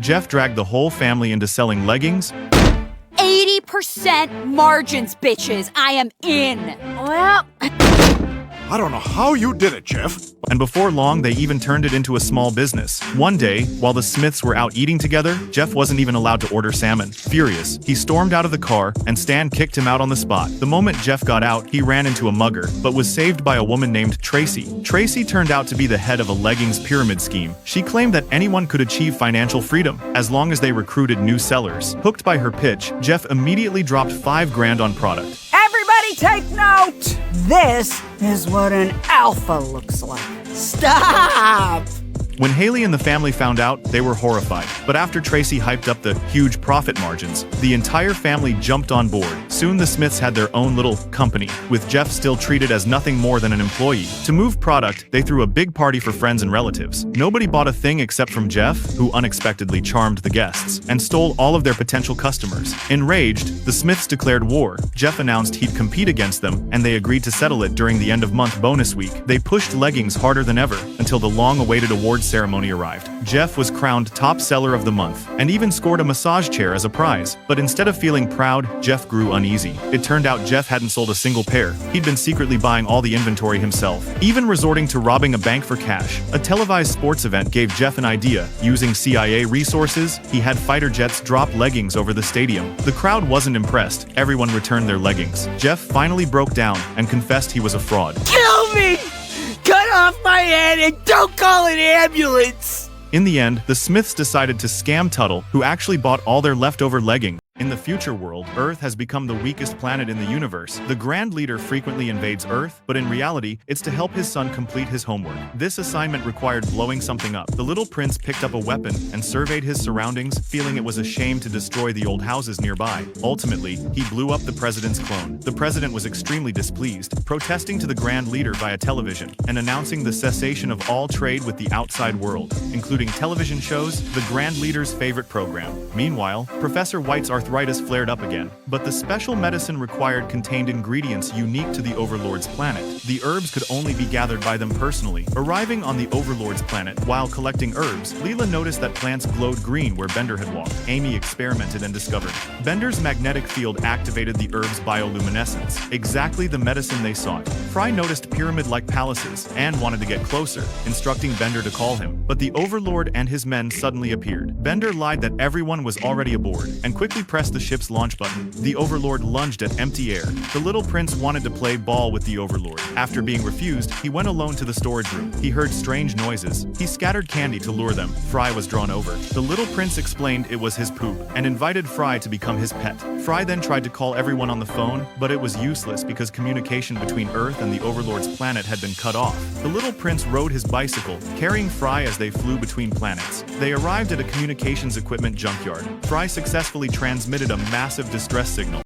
Jeff dragged the whole family into selling leggings, 80% margins, bitches. I am in. Well, I don't know how you did it, Jeff. and before long they even turned it into a small business. One day, while the Smiths were out eating together, Jeff wasn't even allowed to order salmon. Furious, he stormed out of the car, and Stan kicked him out on the spot. The moment Jeff got out, he ran into a mugger, but was saved by a woman named Tracy. Tracy turned out to be the head of a leggings pyramid scheme. She claimed that anyone could achieve financial freedom, as long as they recruited new sellers. Hooked by her pitch, Jeff immediately dropped $5,000 on product. Everybody take note! This is what an alpha looks like. Stop! When Haley and the family found out, they were horrified. But after Tracy hyped up the huge profit margins, the entire family jumped on board. Soon the Smiths had their own little company, with Jeff still treated as nothing more than an employee. To move product, they threw a big party for friends and relatives. Nobody bought a thing except from Jeff, who unexpectedly charmed the guests, and stole all of their potential customers. Enraged, the Smiths declared war. Jeff announced he'd compete against them, and they agreed to settle it during the end-of-month bonus week. They pushed leggings harder than ever, until the long-awaited awards ceremony arrived. Jeff was crowned top seller of the month, and even scored a massage chair as a prize. But instead of feeling proud, Jeff grew uneasy. It turned out Jeff hadn't sold a single pair. He'd been secretly buying all the inventory himself, even resorting to robbing a bank for cash. A televised sports event gave Jeff an idea. Using CIA resources, he had fighter jets drop leggings over the stadium. The crowd wasn't impressed. Everyone returned their leggings. Jeff finally broke down and confessed he was a fraud. Kill me! Cut off my head and don't call an ambulance! In the end, the Smiths decided to scam Tuttle, who actually bought all their leftover leggings. In the future world, Earth has become the weakest planet in the universe. The Grand Leader frequently invades Earth, but in reality, it's to help his son complete his homework. This assignment required blowing something up. The little prince picked up a weapon and surveyed his surroundings, feeling it was a shame to destroy the old houses nearby. Ultimately, he blew up the president's clone. The president was extremely displeased, protesting to the Grand Leader via television, and announcing the cessation of all trade with the outside world, including television shows, the Grand Leader's favorite program. Meanwhile, Professor White's arthritis flared up again, but the special medicine required contained ingredients unique to the Overlord's planet. The herbs could only be gathered by them personally. Arriving on the Overlord's planet, while collecting herbs, Leela noticed that plants glowed green where Bender had walked. Amy experimented and discovered. Bender's magnetic field activated the herbs' bioluminescence, exactly the medicine they sought. Fry noticed pyramid-like palaces and wanted to get closer, instructing Bender to call him. But the Overlord and his men suddenly appeared. Bender lied that everyone was already aboard, and quickly pressed the ship's launch button. The Overlord lunged at empty air. The little prince wanted to play ball with the Overlord. After being refused, he went alone to the storage room. He heard strange noises. He scattered candy to lure them. Fry was drawn over. The little prince explained it was his poop, and invited Fry to become his pet. Fry then tried to call everyone on the phone, but it was useless because communication between Earth and the Overlord's planet had been cut off. The little prince rode his bicycle, carrying Fry as they flew between planets. They arrived at a communications equipment junkyard. Fry successfully transmitted a massive distress signal.